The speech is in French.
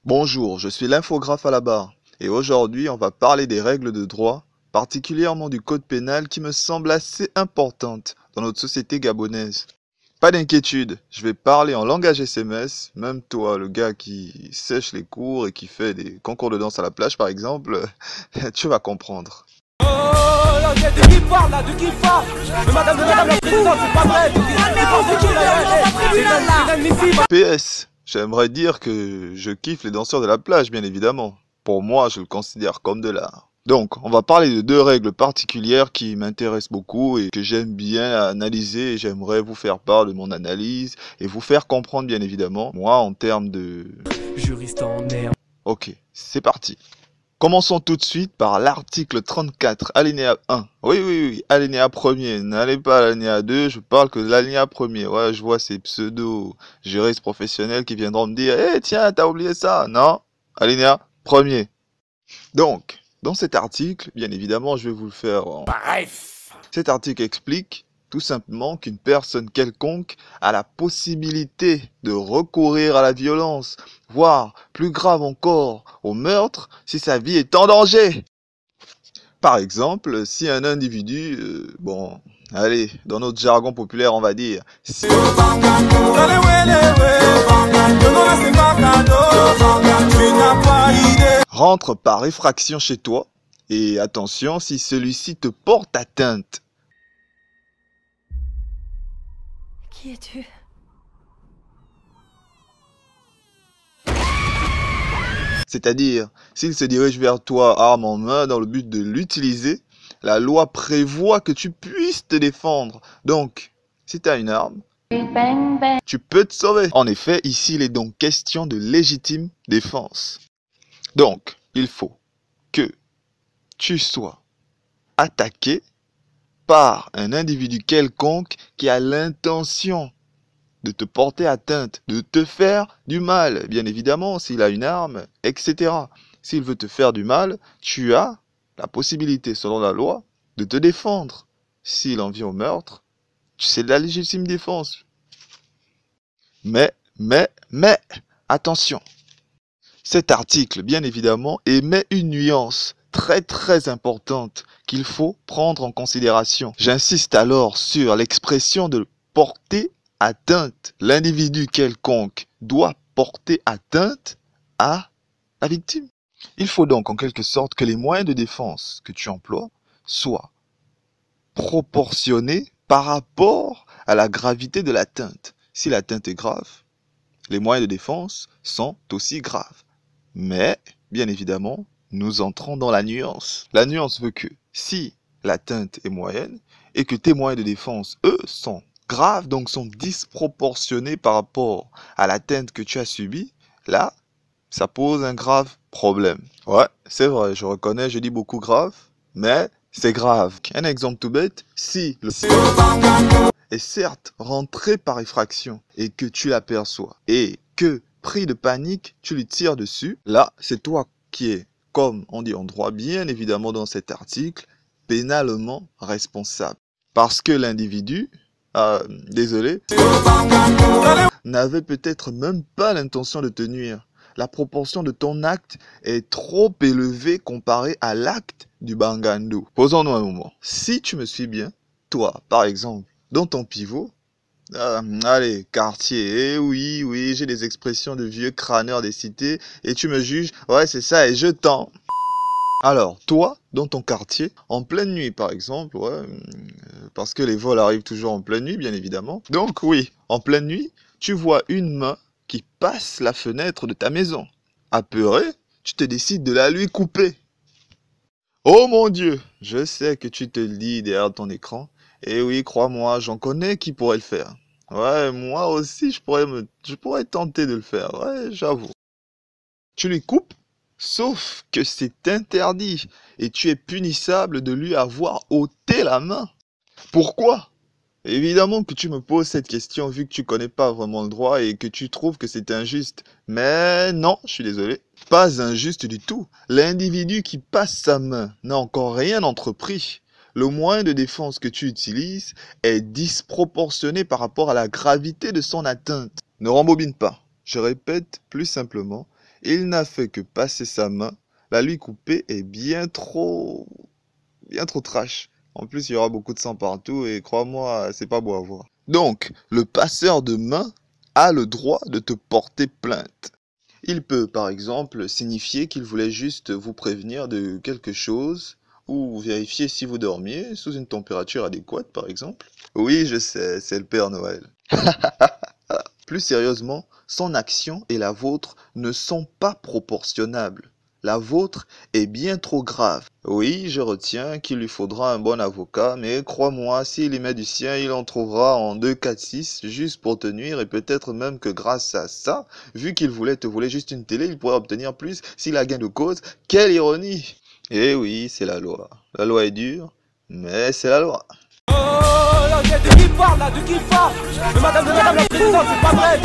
Bonjour, je suis l'infographe à la barre et aujourd'hui on va parler des règles de droit, particulièrement du code pénal qui me semble assez importante dans notre société gabonaise. Pas d'inquiétude, je vais parler en langage SMS, même toi le gars qui sèche les cours et qui fait des concours de danse à la plage par exemple, tu vas comprendre. Oh là, de qui parle là? De qui parle? De madame la présidente, c'est pas vrai! C'est inadmissible! PS, j'aimerais dire que je kiffe les danseurs de la plage, bien évidemment. Pour moi, je le considère comme de l'art. Donc, on va parler de deux règles particulières qui m'intéressent beaucoup et que j'aime bien analyser et j'aimerais vous faire part de mon analyse et vous faire comprendre, bien évidemment, moi, en termes de... Juriste en herbe. Ok, c'est parti. Commençons tout de suite par l'article 34, alinéa 1. Oui, alinéa premier. N'allez pas à l'alinéa 2, je parle que de l'alinéa premier. Ouais, je vois ces pseudo-juristes professionnels qui viendront me dire « Eh tiens, t'as oublié ça !» Non, alinéa premier. Donc, dans cet article, bien évidemment, je vais vous le faire en... Bref. Cet article explique tout simplement qu'une personne quelconque a la possibilité de recourir à la violence, voire plus grave encore, au meurtre, si sa vie est en danger. Par exemple, si un individu, allez, dans notre jargon populaire, on va dire, si... rentre par effraction chez toi, et attention, si celui-ci te porte atteinte. Qui es-tu? C'est-à-dire, s'il se dirige vers toi arme en main dans le but de l'utiliser, la loi prévoit que tu puisses te défendre. Donc, si tu as une arme, tu peux te sauver. En effet, ici, il est donc question de légitime défense. Donc, il faut que tu sois attaqué par un individu quelconque qui a l'intention de te porter atteinte, de te faire du mal, bien évidemment, s'il a une arme, etc. S'il veut te faire du mal, tu as la possibilité, selon la loi, de te défendre. S'il en vient au meurtre, c'est de la légitime défense. Mais, attention. Cet article, bien évidemment, émet une nuance très importante qu'il faut prendre en considération. J'insiste alors sur l'expression de porter atteinte. L'individu quelconque doit porter atteinte à la victime. Il faut donc en quelque sorte que les moyens de défense que tu emploies soient proportionnés par rapport à la gravité de l'atteinte. Si l'atteinte est grave, les moyens de défense sont aussi graves. Mais, bien évidemment, nous entrons dans la nuance. La nuance veut que si l'atteinte est moyenne et que tes moyens de défense, eux, sont graves, donc sont disproportionnés par rapport à l'atteinte que tu as subie, là, ça pose un grave problème. Ouais, c'est vrai, je reconnais, je dis beaucoup grave, mais c'est grave. Un exemple tout bête, si le est certes rentré par effraction et que tu l'aperçois et que, pris de panique, tu lui tires dessus, là, c'est toi qui es, comme on dit en droit bien évidemment dans cet article, pénalement responsable. Parce que l'individu, désolé, n'avait peut-être même pas l'intention de te nuire. La proportion de ton acte est trop élevée comparée à l'acte du bangando. Posons-nous un moment. Si tu me suis bien, toi, par exemple, dans ton pivot, allez, quartier, oui, j'ai des expressions de vieux crâneurs des cités, et tu me juges, ouais, c'est ça, et je t'en... Alors, toi, dans ton quartier, en pleine nuit par exemple, parce que les vols arrivent toujours en pleine nuit, bien évidemment. Donc oui, en pleine nuit, tu vois une main qui passe la fenêtre de ta maison. Apeuré, tu te décides de la lui couper. Oh mon Dieu, je sais que tu te le dis derrière ton écran. Et oui, crois-moi, j'en connais qui pourrait le faire. Ouais, moi aussi, je pourrais tenter de le faire, ouais, j'avoue. Tu lui coupes? Sauf que c'est interdit et tu es punissable de lui avoir ôté la main. Pourquoi? Évidemment que tu me poses cette question vu que tu connais pas vraiment le droit et que tu trouves que c'est injuste. Mais non, je suis désolé. Pas injuste du tout. L'individu qui passe sa main n'a encore rien entrepris. Le moyen de défense que tu utilises est disproportionné par rapport à la gravité de son atteinte. Ne rembobine pas. Je répète plus simplement. Il n'a fait que passer sa main. La lui couper est bien trop trash. En plus, il y aura beaucoup de sang partout et crois-moi, c'est pas beau à voir. Donc, le passeur de main a le droit de te porter plainte. Il peut, par exemple, signifier qu'il voulait juste vous prévenir de quelque chose ou vérifier si vous dormiez sous une température adéquate, par exemple. Oui, je sais, c'est le Père Noël. Plus sérieusement, son action et la vôtre ne sont pas proportionnables. La vôtre est bien trop grave. Oui, je retiens qu'il lui faudra un bon avocat, mais crois-moi, s'il y met du sien, il en trouvera en 2, 4, 6, juste pour te nuire, et peut-être même que grâce à ça, vu qu'il voulait te voler juste une télé, il pourrait obtenir plus s'il a gain de cause. Quelle ironie! Eh oui, c'est la loi. La loi est dure, mais c'est la loi. Oh, de qui parle là? De qui parle? De madame la présidente, c'est pas vrai.